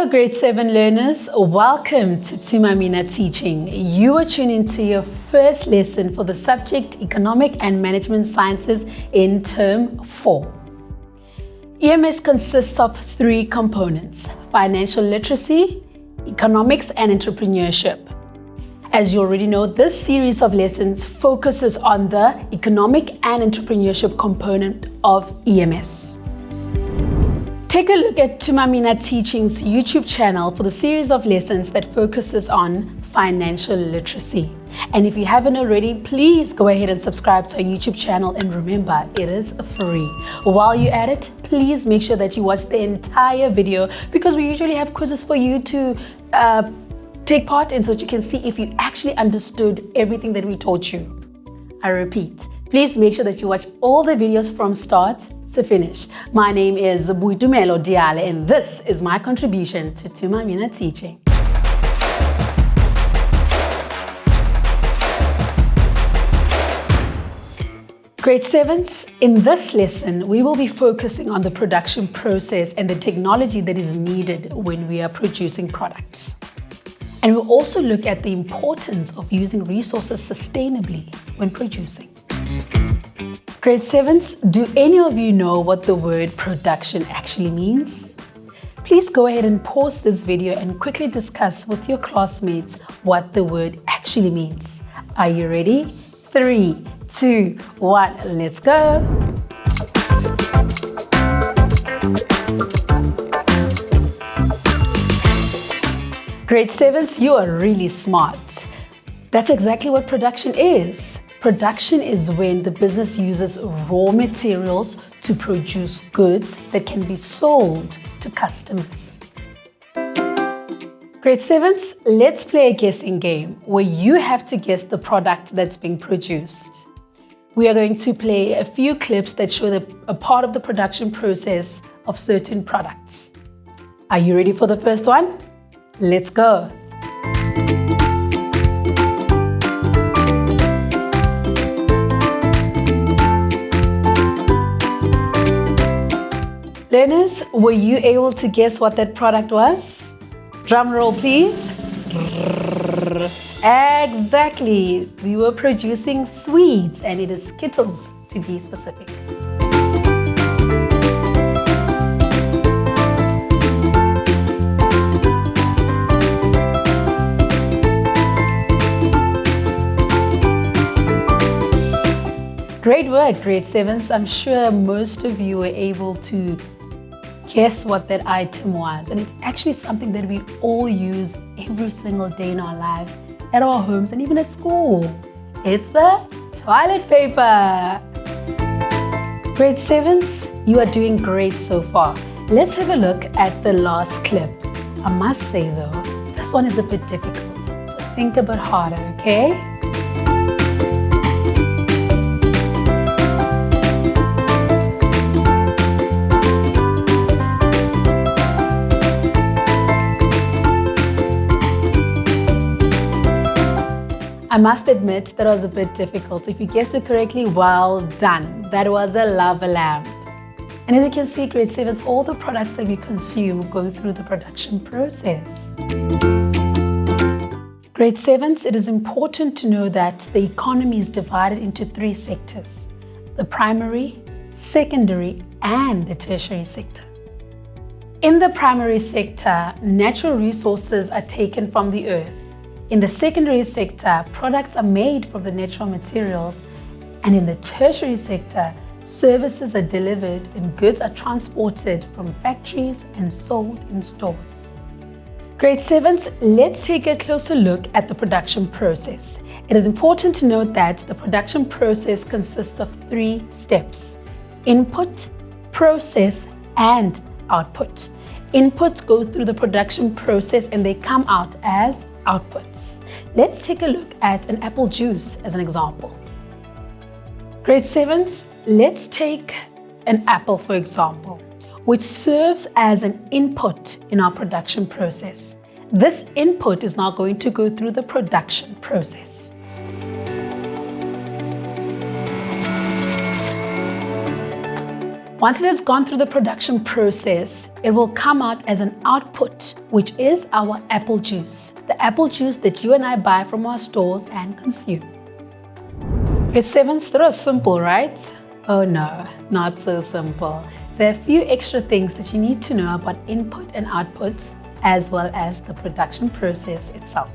Hello, Grade 7 learners. Welcome to Thuma Mina Teaching. You are tuning into your first lesson for the subject Economic and Management Sciences in Term 4. EMS consists of three components: financial literacy, economics, and entrepreneurship. As you already know, this series of lessons focuses on the economic and entrepreneurship component of EMS. Take a look at Thuma Mina Teaching's YouTube channel for the series of lessons that focuses on financial literacy. And if you haven't already, please go ahead and subscribe to our YouTube channel, and remember, it is free. While you're at it, please make sure that you watch the entire video, because we usually have quizzes for you to take part in so that you can see if you actually understood everything that we taught you. I repeat, please make sure that you watch all the videos from start to finish. My name is Buitumelo Diale, and this is my contribution to Thuma Mina Teaching. Grade 7s, in this lesson, we will be focusing on the production process and the technology that is needed when we are producing products. And we'll also look at the importance of using resources sustainably when producing. Grade 7s, do any of you know what the word production actually means? Please go ahead and pause this video and quickly discuss with your classmates what the word actually means. Are you ready? 3, 2, 1, let's go! Grade 7s, you are really smart. That's exactly what production is. Production is when the business uses raw materials to produce goods that can be sold to customers. Grade 7s, let's play a guessing game where you have to guess the product that's being produced. We are going to play a few clips that show a part of the production process of certain products. Are you ready for the first one? Let's go! Learners, were you able to guess what that product was? Drum roll, please. Exactly. We were producing sweets, and it is Skittles to be specific. Great work, Grade 7s. I'm sure most of you were able to guess what that item was. And it's actually something that we all use every single day in our lives, at our homes, and even at school. It's the toilet paper. Grade 7s, you are doing great so far. Let's have a look at the last clip. I must say though, this one is a bit difficult, so think a bit harder, okay? I must admit that was a bit difficult. If you guessed it correctly, well done. That was a lava lamp. And as you can see, Grade 7s, all the products that we consume go through the production process. Grade 7s, it is important to know that the economy is divided into three sectors: the primary, secondary, and the tertiary sector. In the primary sector, natural resources are taken from the earth. In the secondary sector, products are made from the natural materials, and in the tertiary sector, services are delivered and goods are transported from factories and sold in stores. Grade 7s, let's take a closer look at the production process. It is important to note that the production process consists of 3 steps: input, process, and output. Inputs go through the production process and they come out as outputs. Let's take a look at an apple juice as an example. Grade 7s, let's take an apple for example, which serves as an input in our production process. This input is now going to go through the production process. Once it has gone through the production process, it will come out as an output, which is our apple juice. The apple juice that you and I buy from our stores and consume. Grade 7's that was simple, right? Oh no, not so simple. There are a few extra things that you need to know about input and outputs, as well as the production process itself.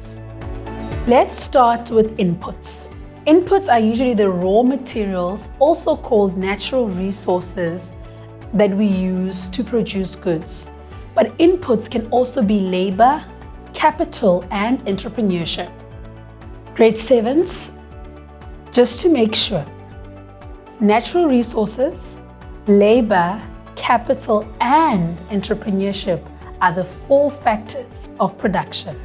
Let's start with inputs. Inputs are usually the raw materials, also called natural resources, that we use to produce goods. But inputs can also be labor, capital, and entrepreneurship. Grade 7s, just to make sure, natural resources, labor, capital, and entrepreneurship are the 4 factors of production.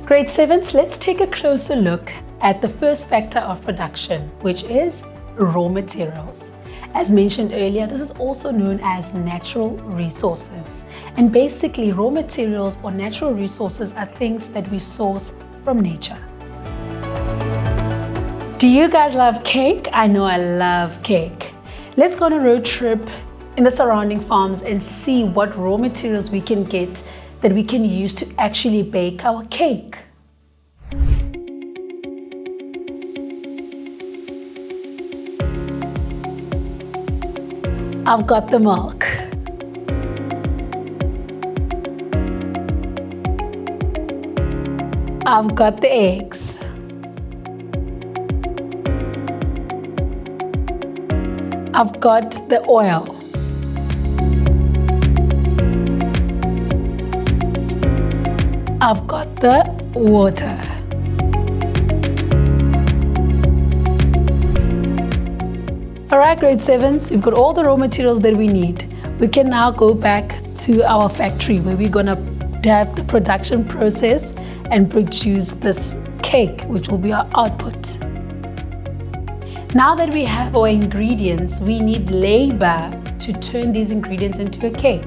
Grade 7s, let's take a closer look at the first factor of production, which is raw materials. As mentioned earlier, this is also known as natural resources. And basically, raw materials or natural resources are things that we source from nature. Do you guys love cake? I know I love cake. Let's go on a road trip in the surrounding farms and see what raw materials we can get that we can use to actually bake our cake. I've got the milk. I've got the eggs. I've got the oil. I've got the water. Alright, grade 7s, we've got all the raw materials that we need. We can now go back to our factory where we're gonna have the production process and produce this cake, which will be our output. Now that we have our ingredients, we need labor to turn these ingredients into a cake.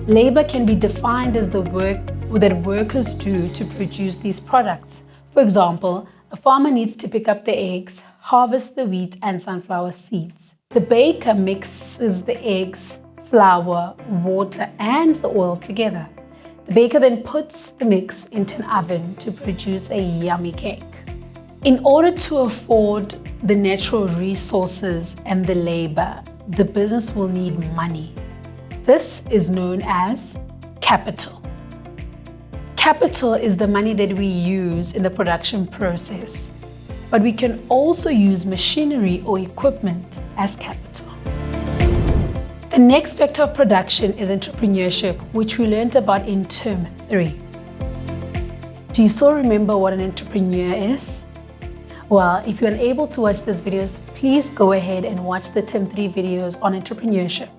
Labor can be defined as the work that workers do to produce these products. For example, a farmer needs to pick up the eggs, harvest the wheat and sunflower seeds. The baker mixes the eggs, flour, water, and the oil together. The baker then puts the mix into an oven to produce a yummy cake. In order to afford the natural resources and the labor, the business will need money. This is known as capital. Capital is the money that we use in the production process, but we can also use machinery or equipment as capital. The next vector of production is entrepreneurship, which we learned about in term 3. Do you still remember what an entrepreneur is? Well, if you're unable to watch these videos, please go ahead and watch the term 3 videos on entrepreneurship.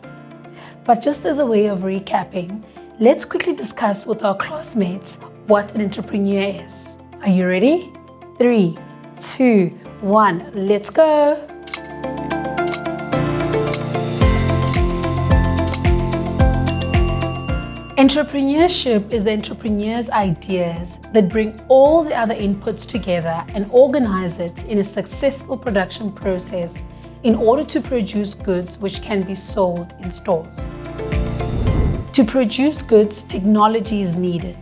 But just as a way of recapping, let's quickly discuss with our classmates what an entrepreneur is. Are you ready? 3, 2, 1, let's go! Entrepreneurship is the entrepreneur's ideas that bring all the other inputs together and organize it in a successful production process in order to produce goods which can be sold in stores. To produce goods, technology is needed.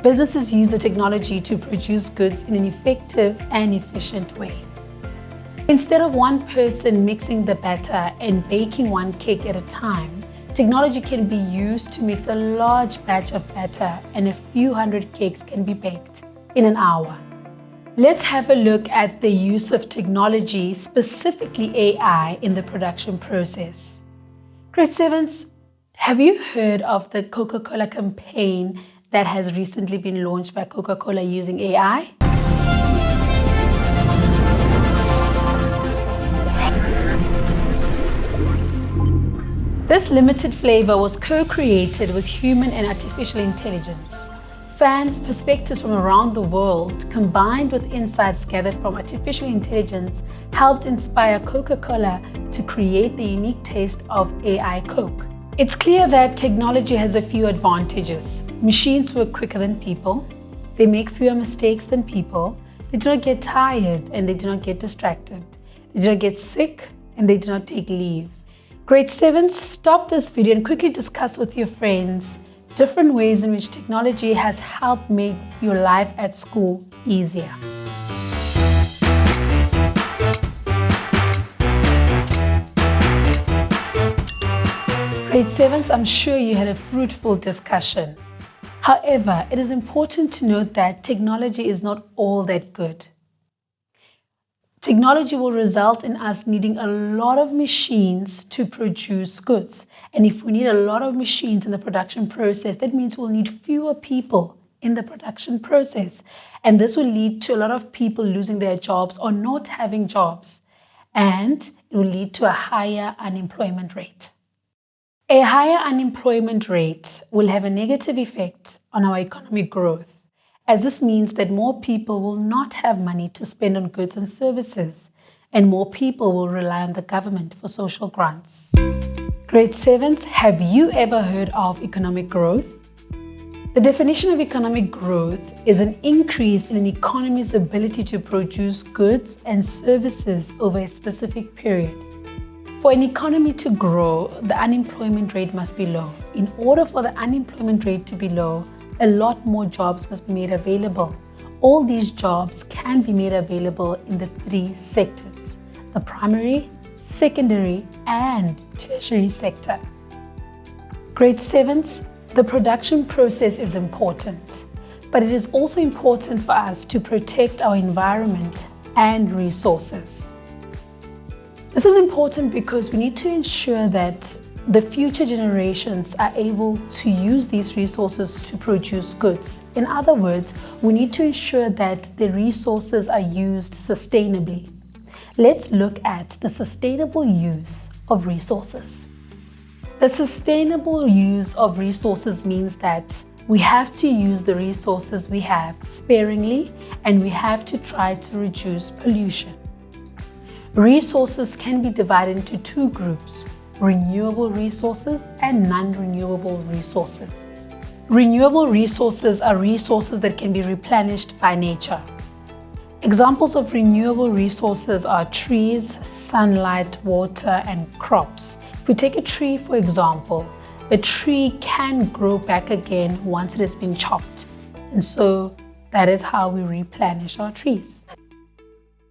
Businesses use the technology to produce goods in an effective and efficient way. Instead of one person mixing the batter and baking one cake at a time, technology can be used to mix a large batch of batter and a few hundred cakes can be baked in an hour. Let's have a look at the use of technology, specifically AI, in the production process. Grade 7s, have you heard of the Coca-Cola campaign that has recently been launched by Coca-Cola using AI? This limited flavor was co-created with human and artificial intelligence. Fans' perspectives from around the world, combined with insights gathered from artificial intelligence, helped inspire Coca-Cola to create the unique taste of AI Coke. It's clear that technology has a few advantages. Machines work quicker than people, they make fewer mistakes than people, they do not get tired and they do not get distracted, they do not get sick and they do not take leave. Grade 7, stop this video and quickly discuss with your friends different ways in which technology has helped make your life at school easier. Grade 7s, I'm sure you had a fruitful discussion. However, it is important to note that technology is not all that good. Technology will result in us needing a lot of machines to produce goods. And if we need a lot of machines in the production process, that means we'll need fewer people in the production process. And this will lead to a lot of people losing their jobs or not having jobs. And it will lead to a higher unemployment rate. A higher unemployment rate will have a negative effect on our economic growth, as this means that more people will not have money to spend on goods and services, and more people will rely on the government for social grants. Grade 7s, have you ever heard of economic growth? The definition of economic growth is an increase in an economy's ability to produce goods and services over a specific period. For an economy to grow, the unemployment rate must be low. In order for the unemployment rate to be low, a lot more jobs must be made available. All these jobs can be made available in the 3 sectors: the primary, secondary, and tertiary sector. Grade 7s, the production process is important, but it is also important for us to protect our environment and resources. This is important because we need to ensure that the future generations are able to use these resources to produce goods. In other words, we need to ensure that the resources are used sustainably. Let's look at the sustainable use of resources. The sustainable use of resources means that we have to use the resources we have sparingly, and we have to try to reduce pollution. Resources can be divided into 2 groups: renewable resources and non-renewable resources. Renewable resources are resources that can be replenished by nature. Examples of renewable resources are trees, sunlight, water, and crops. If we take a tree, for example, a tree can grow back again once it has been chopped. And so that is how we replenish our trees.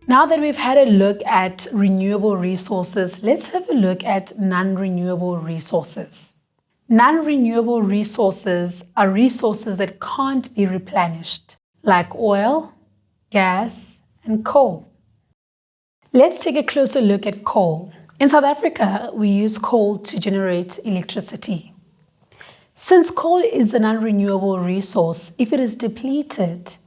Now that we've had a look at renewable resources, let's have a look at non-renewable resources. Non-renewable resources are resources that can't be replenished, like oil, gas, and coal. Let's take a closer look at coal. In South Africa, we use coal to generate electricity. Since coal is a non-renewable resource, if it is depleted,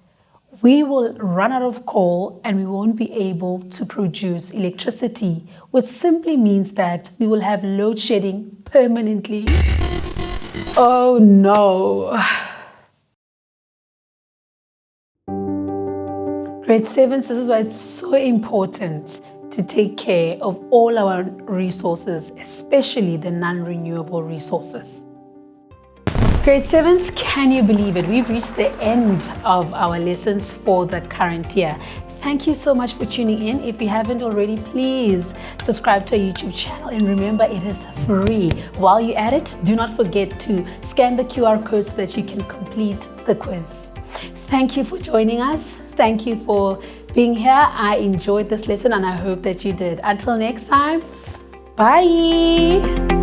we will run out of coal and we won't be able to produce electricity, which simply means that we will have load shedding permanently. Oh no! Grade 7s, this is why it's so important to take care of all our resources, especially the non-renewable resources. Grade 7s, can you believe it? We've reached the end of our lessons for the current year. Thank you so much for tuning in. If you haven't already, please subscribe to our YouTube channel, and remember, it is free. While you're at it, do not forget to scan the QR code so that you can complete the quiz. Thank you for joining us. Thank you for being here. I enjoyed this lesson and I hope that you did. Until next time, bye.